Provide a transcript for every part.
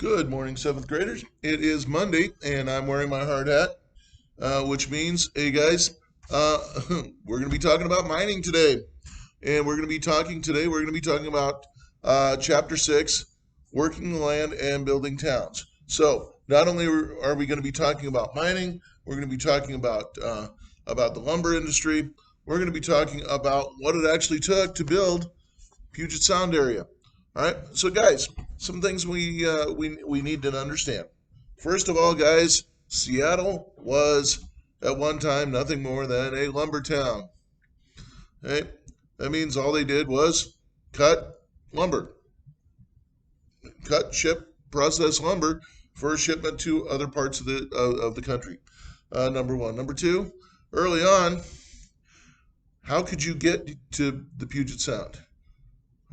Good morning, seventh graders. It is Monday, and I'm wearing my hard hat, which means, hey guys, uh, we're going to be talking about mining today. And we're going to be talking about Chapter 6, Working the Land and Building Towns. So, not only are we going to be talking about mining, we're going to be talking about the lumber industry. We're going to be talking about what it actually took to build Puget Sound area. All right, so guys, some things we need to understand. First of all, guys, Seattle was at one time nothing more than a lumber town. Okay, that means all they did was cut lumber, cut, ship, process lumber for shipment to other parts of the country. Number one. Number two, early on, how could you get to the Puget Sound?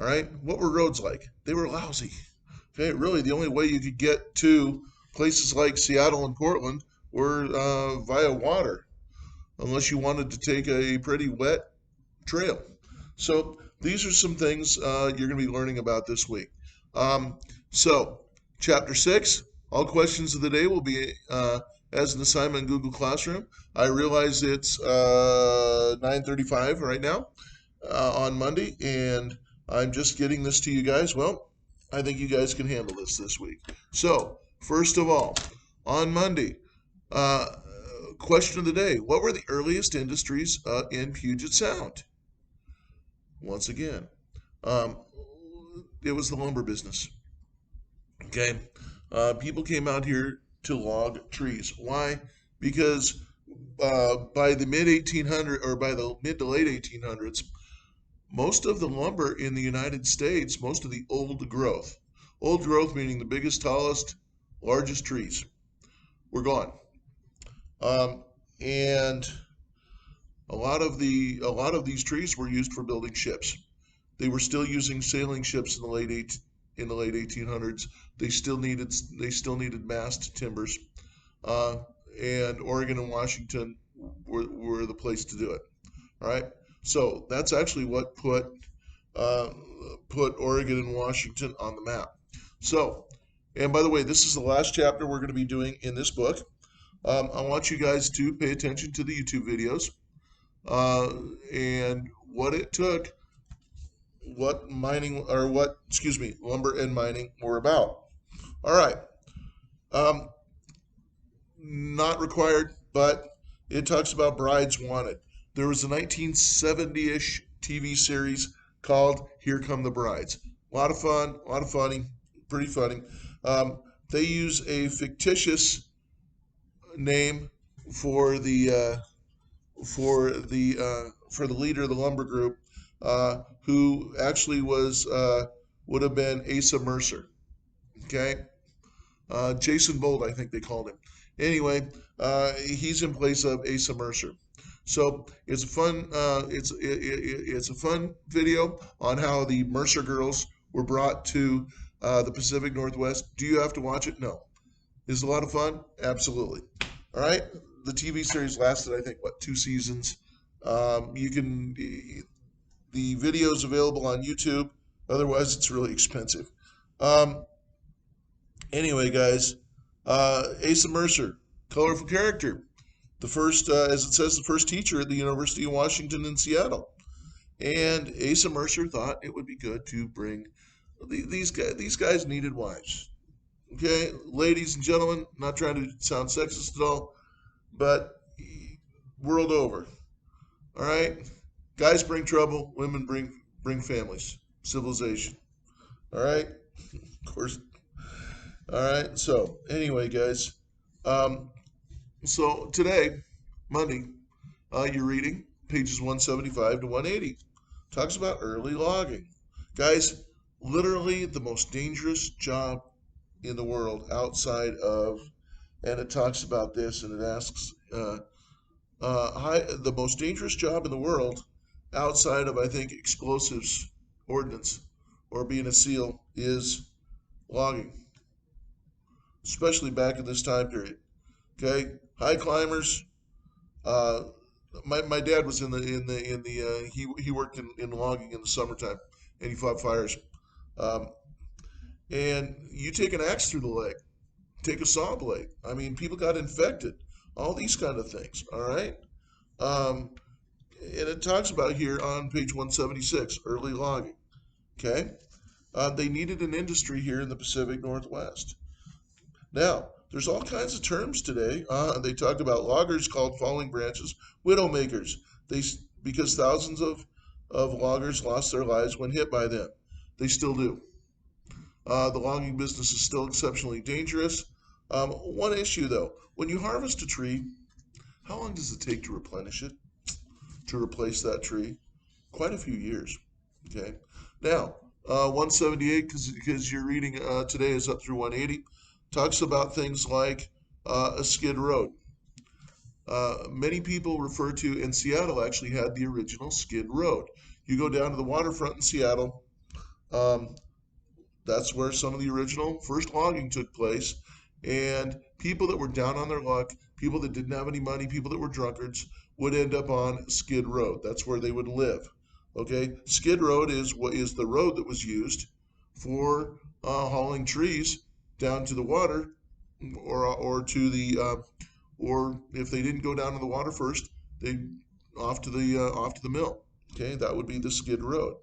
All right, what were roads like? They were lousy. Okay, really, the only way you could get to places like Seattle and Portland were via water, unless you wanted to take a pretty wet trail. So these are some things you're going to be learning about this week. Um, so, Chapter 6, all questions of the day will be as an assignment in Google Classroom. I realize it's 9:35 right now on Monday, and I'm just getting this to you guys. Well, I think you guys can handle this week. So, first of all, on Monday, uh, question of the day: what were the earliest industries in Puget Sound? Once again, um, it was the lumber business. Okay, people came out here to log trees. Why? Because by the mid 1800s or by the mid to late 1800s, most of the lumber in the United States, most of the old growth meaning the biggest, tallest, largest trees, were gone. Um, and a lot of these trees were used for building ships. They were still using sailing ships in the late 1800s. They still needed mast timbers, uh, and Oregon and Washington were the place to do it. All right, so that's actually what uh, put Oregon and Washington on the map. So, and by the way, this is the last chapter we're going to be doing in this book. I want you guys to pay attention to the YouTube videos uh, and what it took, what mining or what, excuse me, lumber and mining were about. All right. Um, Not required, but it talks about Brides Wanted. There was a 1970-ish TV series called Here Come the Brides. A lot of fun, a lot of funny, pretty funny. Um, they use a fictitious name for for the leader of the lumber group, who actually was would have been Asa Mercer. Okay, Jason Bold, I think they called him. Anyway, he's in place of Asa Mercer. So it's a it's a fun video on how the Mercer girls were brought to the Pacific Northwest. Do you have to watch it? No. Is it a lot of fun? Absolutely. All right. The TV series lasted, I think, what, 2 seasons. You can the video's available on YouTube. Otherwise, it's really expensive. Um, Anyway, guys, Asa Mercer, colorful character. The first, as it says, the first teacher at the University of Washington in Seattle. And Asa Mercer thought it would be good to bring these guys. These guys needed wives. Okay, ladies and gentlemen, not trying to sound sexist at all, but world over. All right, guys bring trouble, women bring families, civilization. All right, of course. All right. So anyway, guys, um, so today, Monday, you're reading pages 175 to 180. Talks about early logging. Guys, literally the most dangerous job in the world outside of, and it talks about this and it asks, the most dangerous job in the world outside of, I think, explosives ordnance or being a SEAL is logging, especially back in this time period. Okay, high climbers. Uh, my dad was he worked in logging in the summertime, and he fought fires. Um, and you take an axe through the leg, take a saw blade. I mean, people got infected, all these kind of things. All right. Um, and it talks about here on page 176, early logging. Okay. They needed an industry here in the Pacific Northwest. Now, there's all kinds of terms today. They talk about loggers called falling branches, widow makers. They because thousands of loggers lost their lives when hit by them. They still do. The logging business is still exceptionally dangerous. One issue though, when you harvest a tree, how long does it take to replenish it, to replace that tree? Quite a few years. Okay. Now, 178, because you're reading today is up through 180, talks about things like a skid road. Many people refer to, and Seattle actually had the original skid road. You go down to the waterfront in Seattle, um, that's where some of the original first logging took place. And people that were down on their luck, people that didn't have any money, people that were drunkards, would end up on Skid Road. That's where they would live. Okay, Skid Road is what is the road that was used for hauling trees down to the water, or to the or if they didn't go down to the water first, they off to the mill. Okay, that would be the Skid Road.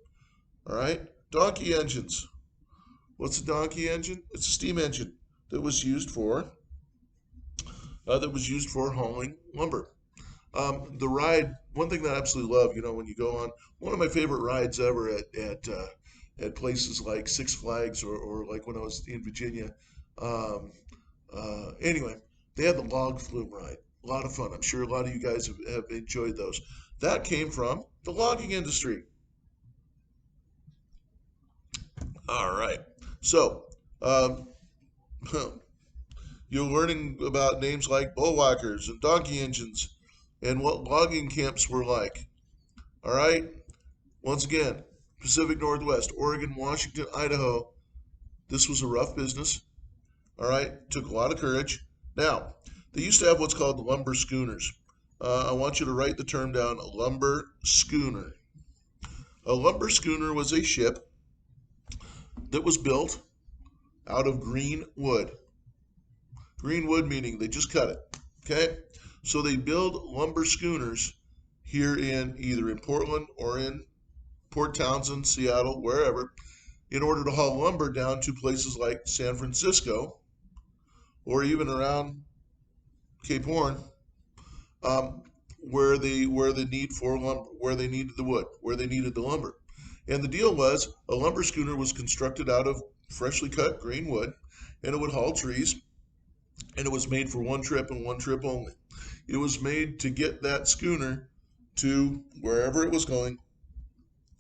All right, donkey engines. What's a donkey engine? It's a steam engine that was used for hauling lumber. The ride, one thing that I absolutely love, when you go on one of my favorite rides ever at places like Six Flags, or like when I was in Virginia. Um, anyway, they had the log flume ride. A lot of fun. I'm sure a lot of you guys have enjoyed those. That came from the logging industry. All right. So, um, you're learning about names like bullwhackers and donkey engines and what logging camps were like. All right. Once again, Pacific Northwest, Oregon, Washington, Idaho. This was a rough business. All right. Took a lot of courage. Now, they used to have what's called lumber schooners. I want you to write the term down, lumber schooner. A lumber schooner was a ship that was built out of green wood. Green wood meaning they just cut it. Okay? So they build lumber schooners here in Portland or in Port Townsend, Seattle, wherever, in order to haul lumber down to places like San Francisco or even around Cape Horn, where the need for lumber, where they needed the wood, where they needed the lumber. And the deal was a lumber schooner was constructed out of freshly cut green wood, and it would haul trees, and it was made for one trip and one trip only. It was made to get that schooner to wherever it was going,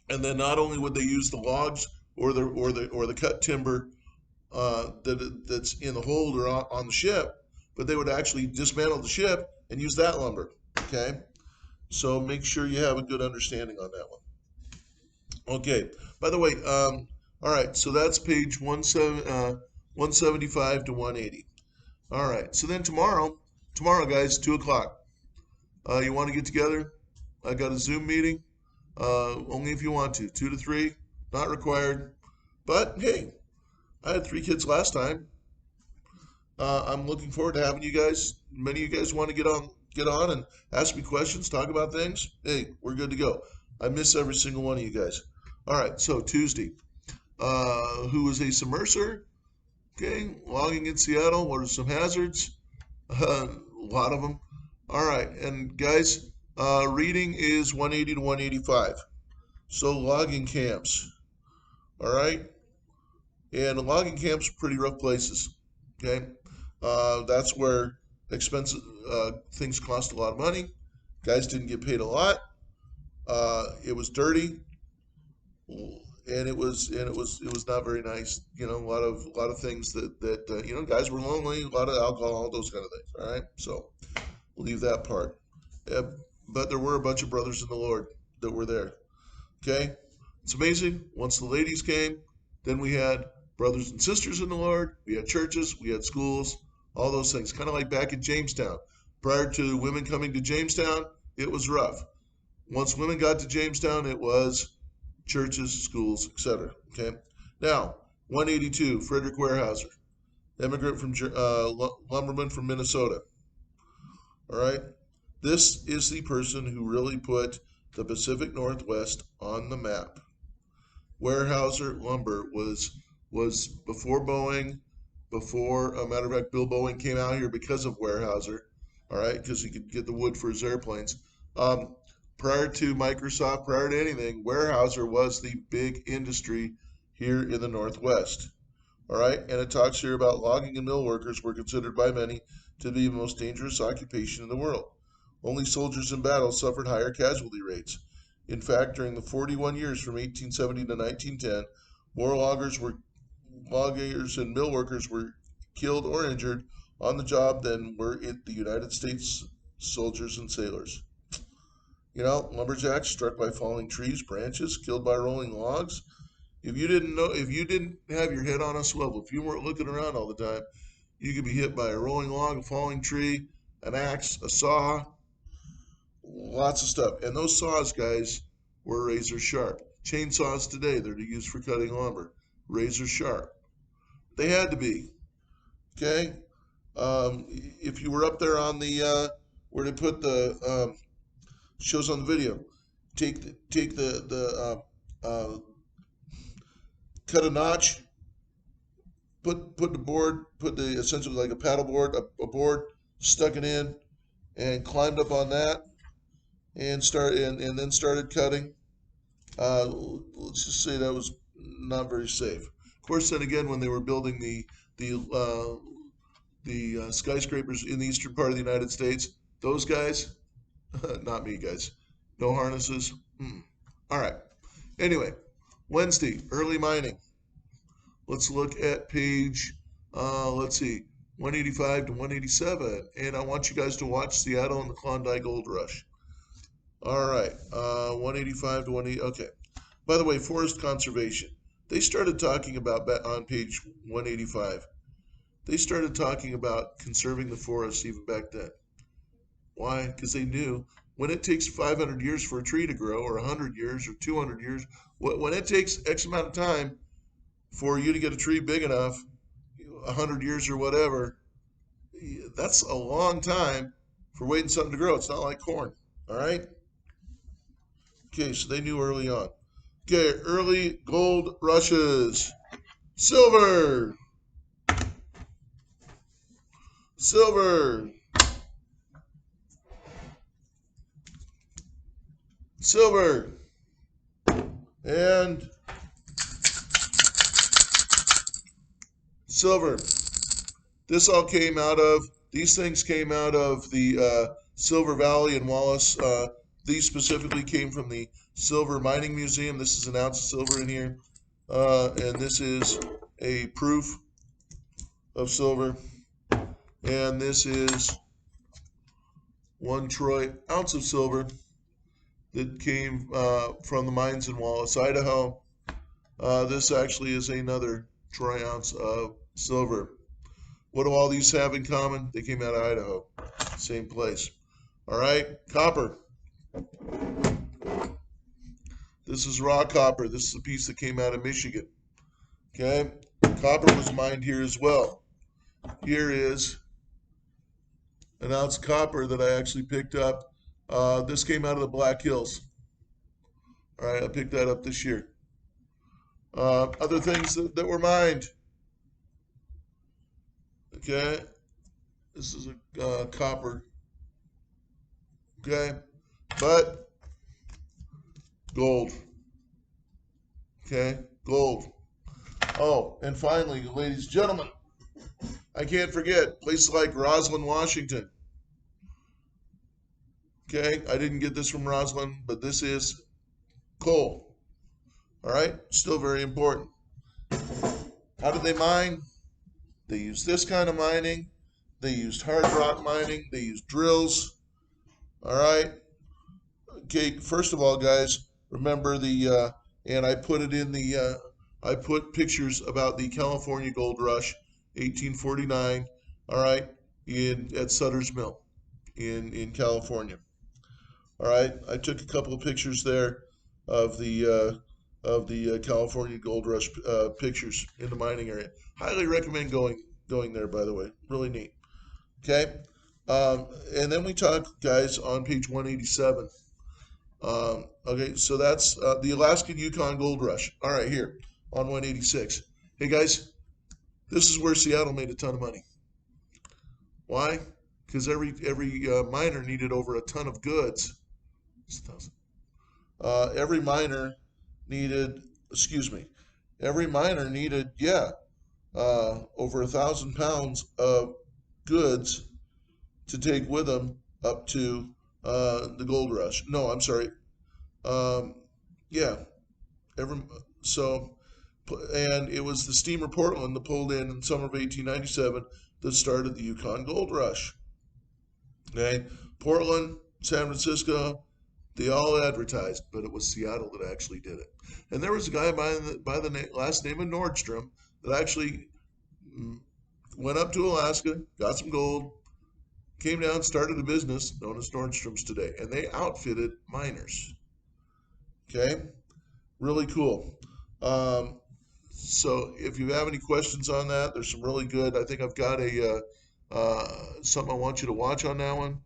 and then not only would they use the logs or the cut timber that's in the hold or on the ship, but they would actually dismantle the ship and use that lumber. Okay, so make sure you have a good understanding on that one. Okay. By the way, all right. So that's page 175 to 180. All right. So then tomorrow, guys, 2 o'clock. You want to get together? I got a Zoom meeting. Only if you want to. 2 to 3, not required. But hey, I had 3 kids last time. I'm looking forward to having you guys. Many of you guys want to get on and ask me questions, talk about things. Hey, we're good to go. I miss every single one of you guys. All right, so Tuesday. Who is a submerser? Okay, logging in Seattle. What are some hazards? A lot of them. All right, and guys, reading is 180 to 185. So logging camps. All right, and logging camps are pretty rough places. Okay, that's where expensive things cost a lot of money. Guys didn't get paid a lot. It was dirty, and it was not very nice. A lot of things that guys were lonely, a lot of alcohol, all those kind of things. All right, so we'll leave that part. Uh, but there were a bunch of brothers in the Lord that were there. Okay, it's amazing. Once the ladies came, then we had brothers and sisters in the Lord. We had churches, we had schools, all those things. Kind of like back in Jamestown. Prior to women coming to Jamestown, it was rough. Once women got to Jamestown, it was churches, schools, etc. Okay. Now, 182, Frederick Weyerhaeuser, immigrant from lumberman from Minnesota. All right. This is the person who really put the Pacific Northwest on the map. Weyerhaeuser Lumber was before Boeing, before a matter of fact, Bill Boeing came out here because of Weyerhaeuser, all right, because he could get the wood for his airplanes. Um, Prior to Microsoft, prior to anything, Weyerhaeuser was the big industry here in the Northwest. All right, and it talks here about logging and mill workers were considered by many to be the most dangerous occupation in the world. Only soldiers in battle suffered higher casualty rates. In fact, during the 41 years from 1870 to 1910, more loggers and mill workers were killed or injured on the job than were the United States soldiers and sailors. You know, lumberjacks struck by falling trees, branches, killed by rolling logs. If you didn't have your head on a swivel, if you weren't looking around all the time, you could be hit by a rolling log, a falling tree, an axe, a saw, lots of stuff. And those saws, guys, were razor sharp. Chainsaws today, they're used for cutting lumber, razor sharp. They had to be. Okay. If you were up there on the where they put the shows on the video, take the cut a notch, put the board, put the essentially like a paddle board, a board, stuck it in, and climbed up on that, and then started cutting. Let's just say that was not very safe. Of course, then again, when they were building the skyscrapers in the eastern part of the United States, those guys, not me, guys, no harnesses. All right. Anyway, Wednesday, early mining. Let's look at page, let's see, 185 to 187. And I want you guys to watch Seattle and the Klondike Gold Rush. All right, 185 to 180. Okay. By the way, forest conservation. They started talking about, on page 185, they started talking about conserving the forests even back then. Why? Because they knew when it takes 500 years for a tree to grow, or 100 years, or 200 years, when it takes X amount of time for you to get a tree big enough, 100 years or whatever, that's a long time for waiting something to grow. It's not like corn. All right? Okay, so they knew early on. Okay, early gold rushes. Silver. Silver. Silver. And silver. This all came out of, these things came out of the Silver Valley and Wallace. These specifically came from the Silver Mining Museum. This is an ounce of silver in here. And this is a proof of silver. And this is 1 troy ounce of silver that came from the mines in Wallace, Idaho. This actually is another troy ounce of silver. What do all these have in common? They came out of Idaho, same place. All right, copper. This is raw copper. This is a piece that came out of Michigan. Okay, copper was mined here as well. Here is an ounce of copper that I actually picked up. This came out of the Black Hills. All right, I picked that up this year. Other things that were mined. Okay, this is a copper. Okay, but gold. Okay, gold. Oh, and finally, ladies and gentlemen, I can't forget places like Roslyn, Washington. Okay, I didn't get this from Roslyn, but this is coal. All right, still very important. How did they mine? They used this kind of mining. They used hard rock mining. They used drills. All right. Okay, first of all, guys, remember and I put it in I put pictures about the California Gold Rush, 1849, all right, at Sutter's Mill in California. All right, I took a couple of pictures there of the of the California Gold Rush pictures in the mining area. Highly recommend going there. By the way, really neat. Okay, and then we talk, guys, on page 187. Okay, so that's the Alaskan Yukon Gold Rush. All right, here on 186. Hey guys, this is where Seattle made a ton of money. Why? Because every miner needed over a ton of goods. Every miner needed, excuse me, every miner needed, yeah, over 1,000 pounds of goods to take with them up to the gold rush. No, I'm sorry. Um, yeah, every so, and it was the steamer Portland that pulled in summer of 1897 that started the Yukon Gold Rush. Okay, Portland, San Francisco, they all advertised, but it was Seattle that actually did it. And there was a guy by the last name of Nordstrom that actually mm, went up to Alaska, got some gold, came down, started a business known as Nordstrom's today, and they outfitted miners. Okay, really cool. Um, so if you have any questions on that, there's some really good. I think I've got something I want you to watch on that one.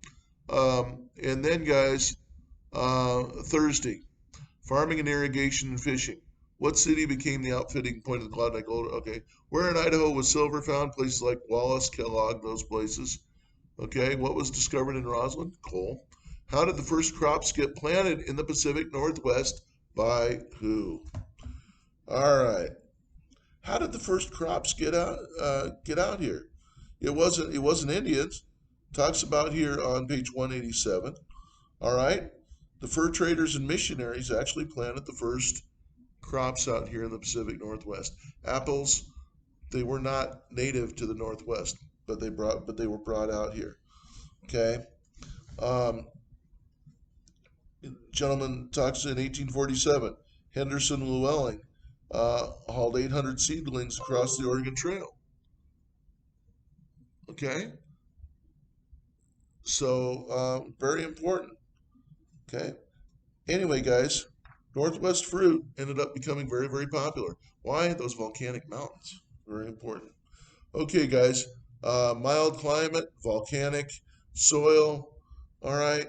And then, guys, Thursday, farming and irrigation and fishing. What city became the outfitting point of the Klondike Gold? Okay, where in Idaho was silver found? Places like Wallace, Kellogg, those places. Okay, what was discovered in Roslyn? Coal. How did the first crops get planted in the Pacific Northwest? By who? All right. How did the first crops get out here? It wasn't Indians. Talks about here on page 187. All right. The fur traders and missionaries actually planted the first crops out here in the Pacific Northwest. Apples, they were not native to the Northwest, but they were brought out here. Okay. Um, Gentleman talks in 1847. Henderson Llewellyn hauled 800 seedlings across the Oregon Trail. Okay, so very important. Okay. Anyway, guys, Northwest fruit ended up becoming very, very popular. Why? Those volcanic mountains. Very important. Okay, guys, mild climate, volcanic soil. All right.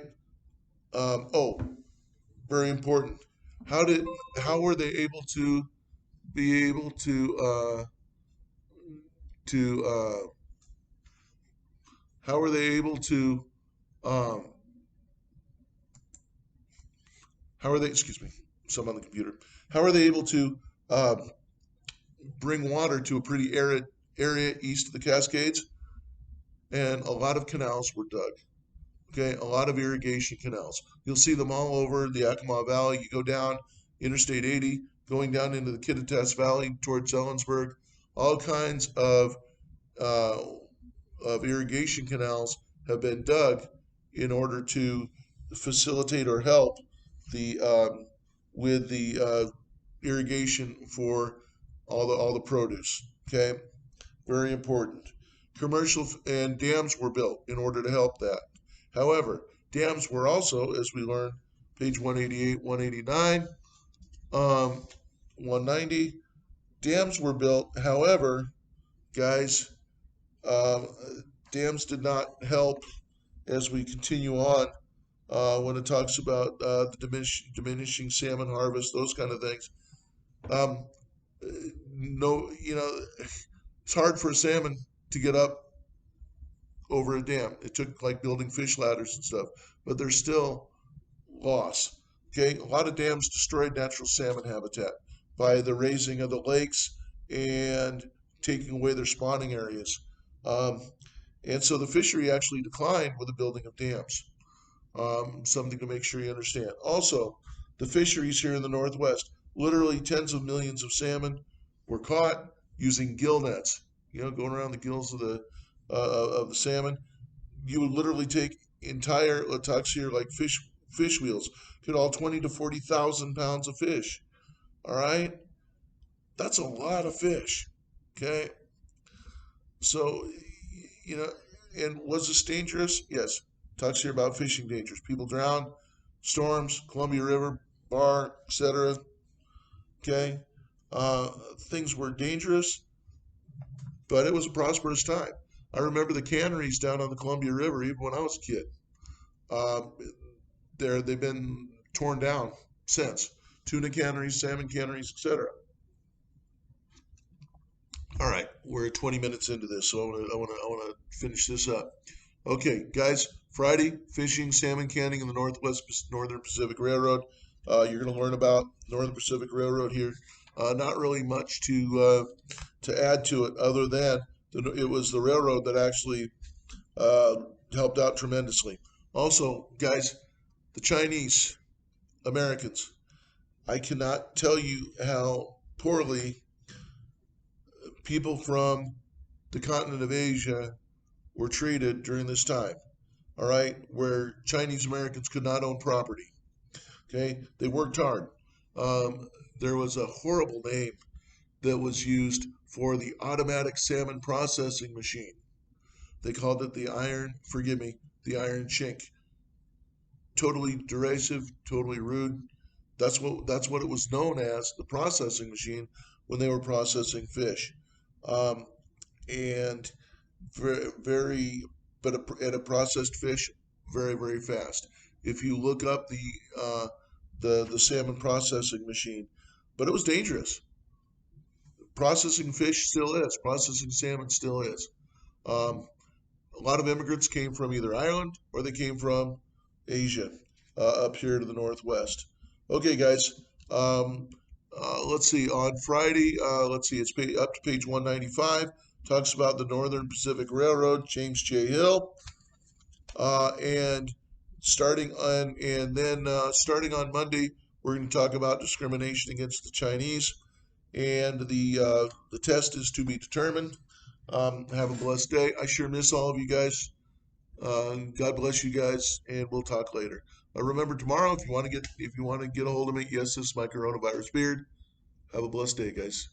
Oh, very important. How did how were they able to be able to how were they able to um, how are they, excuse me, some on the computer, how are they able to um, bring water to a pretty arid area east of the Cascades? And a lot of canals were dug. Okay, a lot of irrigation canals. You'll see them all over the Yakima Valley. You go down Interstate 80, going down into the Kittitas Valley towards Ellensburg. All kinds uh, of irrigation canals have been dug in order to facilitate or help the with the irrigation for all the produce. Okay, very important. Commercial and dams were built in order to help that. However, dams were also, as we learned, page 188, 189, 190. Dams were built. However, guys, um, dams did not help as we continue on when it talks about the diminishing salmon harvest, those kind of things. Um, no, it's hard for a salmon to get up over a dam. It took like building fish ladders and stuff, but there's still loss. Okay, a lot of dams destroyed natural salmon habitat by the raising of the lakes and taking away their spawning areas. Um, and so the fishery actually declined with the building of dams. Something to make sure you understand. Also, the fisheries here in the Northwest, literally tens of millions of salmon were caught using gill nets. Going around the gills of the salmon. You would literally take entire let's here like fish wheels, could haul 20 to 40,000 pounds of fish. All right, that's a lot of fish. Okay, so you know, and was this dangerous? Yes. Talks here about fishing dangers. People drowned, storms, Columbia River, bar, etc. Okay, things were dangerous, but it was a prosperous time. I remember the canneries down on the Columbia River, even when I was a kid. Um, they've been torn down since. Tuna canneries, salmon canneries, etc. All right, we're 20 minutes into this, so I want to finish this up. Okay, guys, Friday fishing, salmon canning in the Northern Pacific Railroad. You're going to learn about Northern Pacific Railroad here. Not really much to add to it, other than it was the railroad that actually uh, helped out tremendously. Also, guys, the Chinese Americans. I cannot tell you how poorly people from the continent of Asia were treated during this time. All right, where Chinese Americans could not own property. Okay, they worked hard. Um, there was a horrible name that was used for the automatic salmon processing machine. They called it the iron, forgive me, the iron chink. Totally derisive, totally rude. That's what it was known as, the processing machine, when they were processing fish. Um, and very, but at a processed fish very fast. If you look up the salmon processing machine, but it was dangerous. Processing fish still is. Processing salmon still is. Um, a lot of immigrants came from either Ireland or they came from Asia, up here to the northwest. Okay, guys. Um, let's see. On Friday, let's see. It's up to page 195. Talks about the Northern Pacific Railroad, James J. Hill, and starting on Monday, we're going to talk about discrimination against the Chinese, and the test is to be determined. Have a blessed day. I sure miss all of you guys. God bless you guys, and we'll talk later. Remember tomorrow, if you want to get a hold of me, yes, this is my coronavirus beard. Have a blessed day, guys.